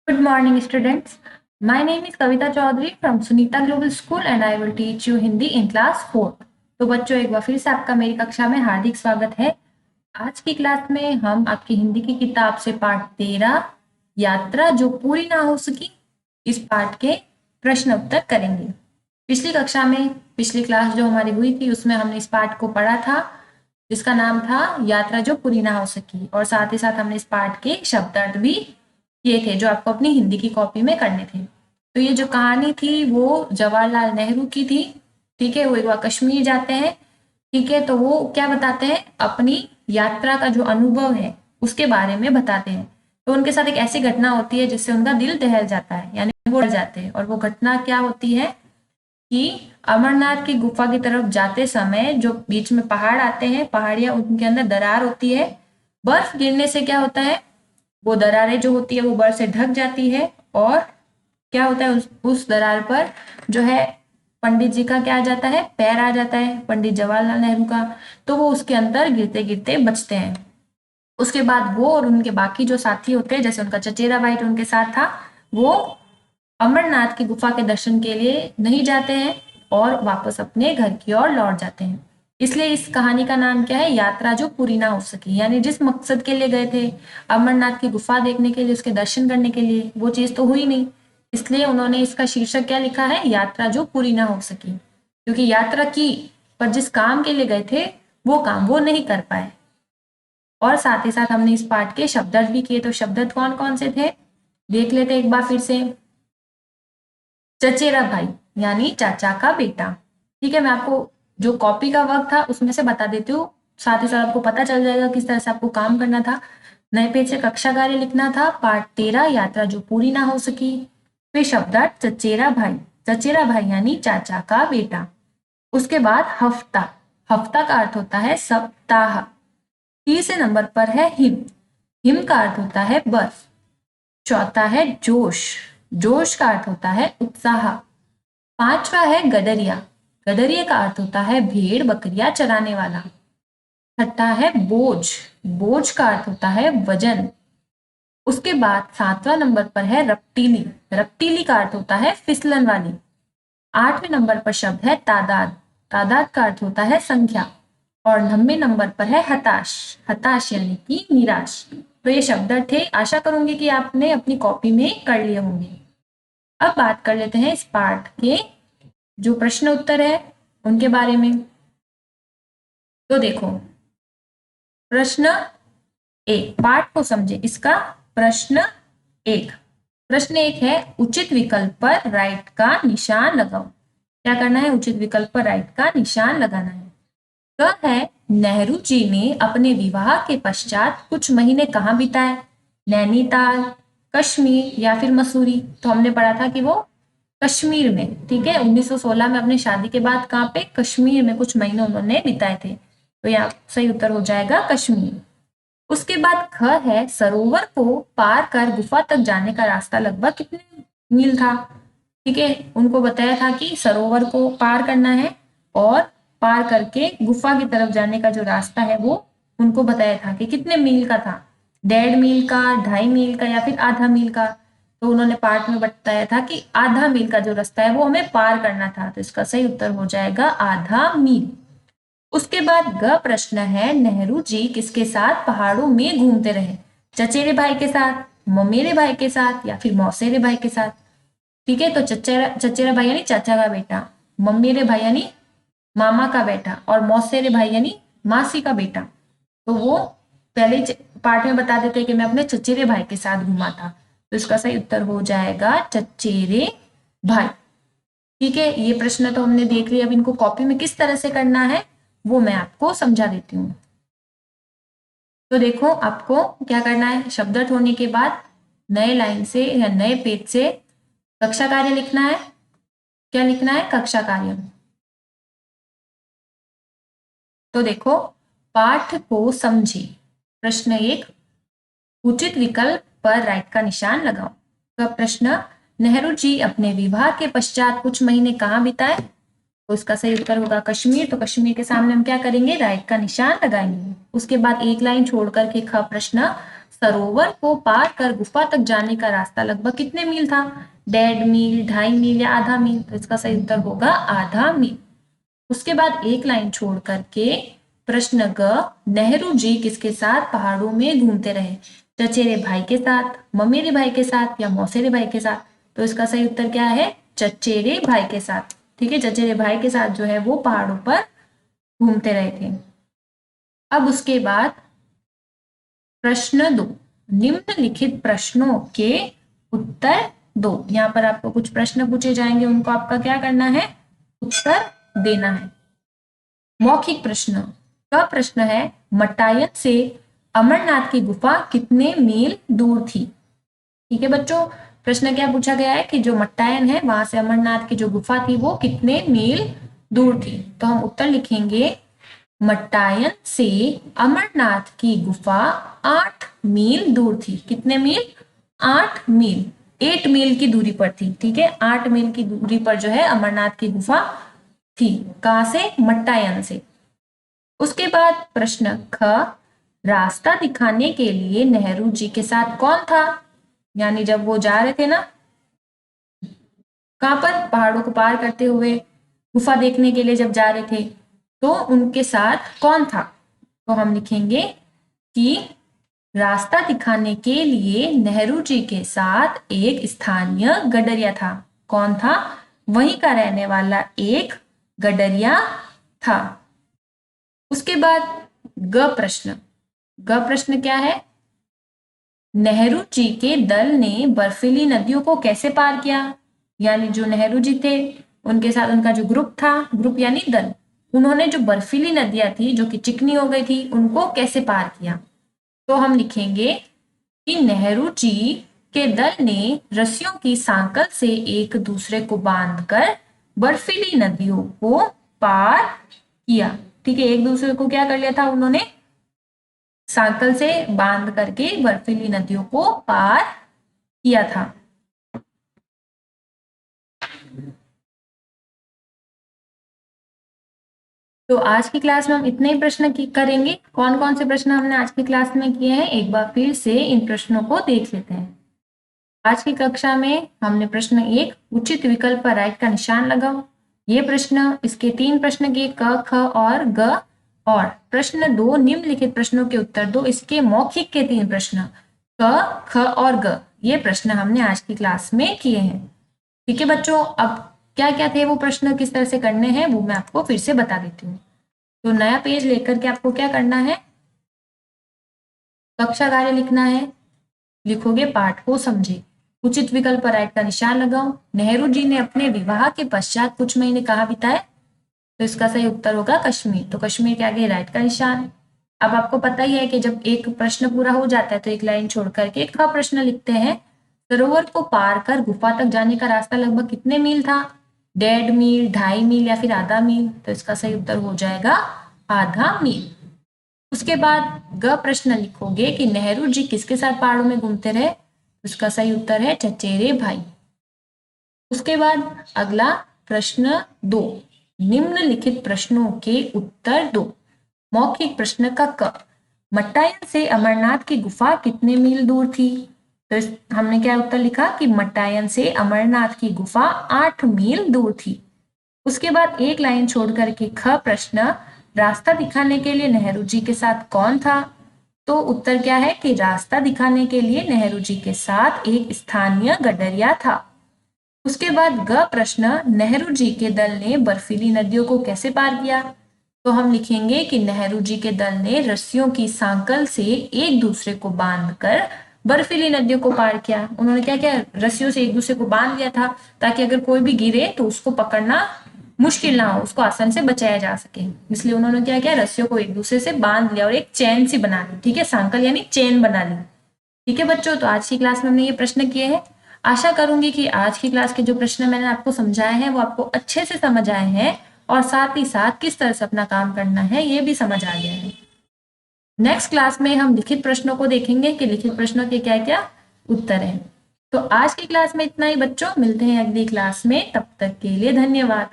Good morning, students. My name is Kavita Chaudhary from Sunita Global School and I will teach you Hindi in class 4th. तो बच्चों एक बार फिर से आपका मेरी कक्षा में हार्दिक स्वागत है। आज की क्लास में हम आपकी हिंदी की किताब से पाठ 13 यात्रा जो पूरी ना हो सकी इस पाठ के प्रश्न उत्तर करेंगे। पिछली क्लास जो हमारी हुई थी उसमें हमने इस पाठ को पढ़ा था जिसका नाम था यात्रा जो पूरी ना हो सकी और साथ ही साथ हमने इस पाठ के शब्दार्थ भी ये थे जो आपको अपनी हिंदी की कॉपी में करने थे। तो ये जो कहानी थी वो जवाहरलाल नेहरू की थी। ठीक है, वो एक बार कश्मीर जाते हैं। ठीक है, तो वो क्या बताते हैं, अपनी यात्रा का जो अनुभव है उसके बारे में बताते हैं। तो उनके साथ एक ऐसी घटना होती है जिससे उनका दिल दहल जाता है, यानी वो डर जाते हैं। और वो घटना क्या होती है कि अमरनाथ की गुफा की तरफ जाते समय जो बीच में पहाड़ आते हैं, पहाड़ियां, उनके अंदर दरार होती है। बर्फ गिरने से क्या होता है, वो दरारें जो होती है वो बर्फ से ढक जाती है और क्या होता है, उस दरार पर जो है पंडित जी का क्या आ जाता है, पैर आ जाता है, पंडित जवाहरलाल नेहरू का। तो वो उसके अंदर गिरते गिरते बचते हैं। उसके बाद वो और उनके बाकी जो साथी होते हैं, जैसे उनका चचेरा भाई जो उनके साथ था, वो अमरनाथ की गुफा के दर्शन के लिए नहीं जाते हैं और वापस अपने घर की ओर लौट जाते हैं। इसलिए इस कहानी का नाम क्या है, यात्रा जो पूरी ना हो सकी। यानी जिस मकसद के लिए गए थे, अमरनाथ की गुफा देखने के लिए, उसके दर्शन करने के लिए, वो चीज तो हुई नहीं। इसलिए उन्होंने इसका शीर्षक क्या लिखा है, यात्रा जो पूरी ना हो सकी। क्योंकि यात्रा की पर जिस काम के लिए गए थे वो काम वो नहीं कर पाए। और साथ ही साथ हमने इस पाठ के शब्दार्थ भी किए। तो शब्दार्थ कौन कौन से थे देख लेते एक बार फिर से। चचेरा भाई यानी चाचा का बेटा। ठीक है, मैं आपको जो कॉपी का वर्क था उसमें से बता देती हूँ, साथ ही साथ आपको पता चल जाएगा किस तरह से आपको काम करना था। नए पेज से कक्षा कार्य लिखना था, पाठ 13 यात्रा जो पूरी ना हो सकी। फिर शब्दार्थ चचेरा भाई यानी चाचा का बेटा। उसके बाद हफ्ता, हफ्ता का अर्थ होता है सप्ताह। तीसरे नंबर पर है हिम, हिम का अर्थ होता है बर्फ। चौथा है जोश, जोश का अर्थ होता है उत्साह। पांचवा है गडरिया, गडरिया का अर्थ होता है भेड़ बकरियां चराने वाला। छठा है बोझ, बोझ का अर्थ होता है वजन। उसके बाद सातवां नंबर पर है रपटीली, रपटीली का अर्थ होता है फिसलन वाली। आठवें नंबर पर शब्द है तादाद, तादाद का अर्थ होता है संख्या। और 9वें नंबर पर है हताश, हताश यानी कि निराश। तो ये शब्द थे, आशा करूंगी कि आपने अपनी कॉपी में कर लिए होंगे। अब बात कर लेते हैं इस पाठ के जो प्रश्न उत्तर है उनके बारे में। तो देखो, प्रश्न एक, पाठ को समझे। इसका प्रश्न एक, प्रश्न एक है उचित विकल्प पर राइट का निशान लगाओ। क्या करना है, उचित विकल्प पर राइट का निशान लगाना है। क है नेहरू जी ने अपने विवाह के पश्चात कुछ महीने कहाँ बिताए, नैनीताल, कश्मीर या फिर मसूरी। तो हमने पढ़ा था कि वो कश्मीर में, ठीक है, 1916 में अपनी शादी के बाद कहाँ पे, कश्मीर में कुछ महीने उन्होंने बिताए थे। तो यहाँ सही उत्तर हो जाएगा कश्मीर। उसके बाद ख है सरोवर को पार कर गुफा तक जाने का रास्ता लगभग कितने मील था। ठीक है, उनको बताया था कि सरोवर को पार करना है और पार करके गुफा की तरफ जाने का जो रास्ता है वो उनको बताया था कि कितने मील का था, 1.5 मील का, 2.5 मील का या फिर आधा मील का। तो उन्होंने पाठ में बताया था कि आधा मील का जो रास्ता है वो हमें पार करना था। तो इसका सही उत्तर हो जाएगा आधा मील। उसके बाद ग प्रश्न है नेहरू जी किसके साथ पहाड़ों में घूमते रहे, चचेरे भाई के साथ, ममेरे भाई के साथ या फिर मौसेरे भाई के साथ। ठीक है, तो चचेरा चचेरा भाई यानी चाचा का बेटा, ममेरे भाई यानी मामा का बेटा और मौसेरे भाई यानी मासी का बेटा। तो वो पहले पार्ट में बता देते हैं कि मैं अपने चचेरे भाई के साथ घूमा था। तो इसका सही उत्तर हो जाएगा चचेरे भाई। ठीक है, ये प्रश्न तो हमने देख लिया। अब इनको कॉपी में किस तरह से करना है वो मैं आपको समझा देती हूँ। तो देखो, आपको क्या करना है, शब्दार्थ होने के बाद नए लाइन से या नए पेज से कक्षा कार्य लिखना है। क्या लिखना है, कक्षा कार्य। तो देखो, पाठ को समझे। प्रश्न एक, उचित विकल्प पर राइट का निशान लगाओ। तो प्रश्न, नेहरू जी अपने विवाह के पश्चात कुछ महीने कहाँ बिताए। तो इसका सही उत्तर होगा कश्मीर। तो कश्मीर के सामने हम क्या करेंगे, राइट का निशान लगाएंगे। उसके बाद एक लाइन छोड़ करके ख प्रश्न, सरोवर को पार कर गुफा तक जाने का रास्ता लगभग कितने मील था? 1.5 मील, 2.5 मील या आधा मील? तो इसका सही उत्तर होगा आधा मील। उसके बाद एक लाइन छोड़ करके प्रश्न ग, नेहरू जी किसके साथ पहाड़ों में घूमते रहे? चचेरे भाई के साथ, ममेरे भाई के साथ या मौसेरे भाई के साथ? तो इसका सही उत्तर क्या है? चचेरे भाई के साथ। ठीक है, चचेरे भाई के साथ जो है वो पहाड़ों पर घूमते रहे थे। अब उसके बाद प्रश्न 2, निम्नलिखित प्रश्नों के उत्तर दो। यहाँ पर आपको कुछ प्रश्न पूछे जाएंगे, उनको आपका क्या करना है? उत्तर देना है। मौखिक प्रश्न का प्रश्न है, मटायन से अमरनाथ की गुफा कितने मील दूर थी? ठीक है बच्चों, प्रश्न क्या पूछा गया है कि जो मट्टायन है वहां से अमरनाथ की जो गुफा थी वो कितने मील दूर थी? तो हम उत्तर लिखेंगे, मट्टायन से अमरनाथ की गुफा 8 मील दूर थी। कितने मील? 8 मील। 8 मील की दूरी पर थी। ठीक है, 8 मील की दूरी पर जो है अमरनाथ की गुफा थी। कहां से? मट्टायन से। उसके बाद प्रश्न ख, रास्ता दिखाने के लिए नेहरू जी के साथ कौन था? यानी जब वो जा रहे थे ना, कहां पर? पहाड़ों को पार करते हुए गुफा देखने के लिए जब जा रहे थे, तो उनके साथ कौन था? तो हम लिखेंगे कि रास्ता दिखाने के लिए नेहरू जी के साथ एक स्थानीय गडरिया था। कौन था? वहीं का रहने वाला एक गडरिया था। उसके बाद ग प्रश्न, ग प्रश्न क्या है? नेहरू जी के दल ने बर्फीली नदियों को कैसे पार किया? यानी जो नेहरू जी थे उनके साथ उनका जो ग्रुप था, ग्रुप यानी दल, उन्होंने जो बर्फीली नदियां थी जो कि चिकनी हो गई थी उनको कैसे पार किया? तो हम लिखेंगे कि नेहरू जी के दल ने रस्सियों की सांकल से एक दूसरे को बांधकर बर्फीली नदियों को पार किया। ठीक है, एक दूसरे को क्या कर लिया था उन्होंने? सांकल से बांध करके बर्फीली नदियों को पार किया था। तो आज की क्लास में हम इतने ही प्रश्न करेंगे। कौन कौन से प्रश्न हमने आज की क्लास में किए हैं, एक बार फिर से इन प्रश्नों को देख लेते हैं। आज की कक्षा में हमने प्रश्न 1, उचित विकल्प पर राइट का निशान लगाओ, ये प्रश्न, इसके 3 प्रश्न किए, क, ख और ग। और प्रश्न 2, निम्नलिखित प्रश्नों के उत्तर दो, इसके मौखिक के 3 प्रश्न, क, ख और ग। ये प्रश्न हमने आज की क्लास में किए हैं। ठीक है बच्चों, अब क्या क्या थे वो प्रश्न, किस तरह से करने हैं वो मैं आपको फिर से बता देती हूँ। तो नया पेज लेकर के आपको क्या करना है? कक्षा कार्य लिखना है। लिखोगे, पाठ को समझे, उचित विकल्प पर राइट का निशान लगाओ। नेहरू जी ने अपने विवाह के पश्चात कुछ महीने कहाँ बिताए? तो इसका सही उत्तर होगा कश्मीर। तो कश्मीर के आगे राइट का निशान। अब आपको पता ही है कि जब एक प्रश्न पूरा हो जाता है तो एक लाइन छोड़ करके ख प्रश्न लिखते हैं। सरोवर को पार कर गुफा तक जाने का रास्ता लगभग कितने मील था? 1.5 मील, 2.5 मील या फिर आधा मील? तो इसका सही उत्तर हो जाएगा आधा मील। उसके बाद ग प्रश्न लिखोगे कि नेहरू जी किसके साथ पहाड़ों में घूमते रहे? उसका सही उत्तर है चचेरे भाई। उसके बाद अगला प्रश्न 2, निम्नलिखित प्रश्नों के उत्तर दो। मौखिक प्रश्न का क, मट्टायन से अमरनाथ की गुफा कितने मील दूर थी? तो हमने क्या उत्तर लिखा कि मट्टायन से अमरनाथ की गुफा 8 मील दूर थी। उसके बाद एक लाइन छोड़ करके ख प्रश्न, रास्ता दिखाने के लिए नेहरू जी के साथ कौन था? तो उत्तर क्या है कि रास्ता दिखाने के लिए नेहरू जी के साथ एक स्थानीय गडरिया था। उसके बाद ग प्रश्न, नेहरू जी के दल ने बर्फीली नदियों को कैसे पार किया? तो हम लिखेंगे कि नेहरू जी के दल ने रस्सियों की सांकल से एक दूसरे को बांधकर बर्फीली नदियों को पार किया। उन्होंने क्या किया? रस्सियों से एक दूसरे को बांध लिया था ताकि अगर कोई भी गिरे तो उसको पकड़ना मुश्किल ना हो, उसको आसान से बचाया जा सके। इसलिए उन्होंने क्या किया? रस्सियों को एक दूसरे से बांध लिया और एक चेन सी बना ली। ठीक है, सांकल यानी चेन बना ली। ठीक है बच्चों, तो आज की क्लास में हमने ये प्रश्न किए हैं। आशा करूंगी कि आज की क्लास के जो प्रश्न मैंने आपको समझाए हैं वो आपको अच्छे से समझ आए हैं और साथ ही साथ किस तरह से अपना काम करना है ये भी समझ आ गया है। नेक्स्ट क्लास में हम लिखित प्रश्नों को देखेंगे कि लिखित प्रश्नों के क्या क्या उत्तर हैं। तो आज की क्लास में इतना ही बच्चों, मिलते हैं अगली क्लास में, तब तक के लिए धन्यवाद।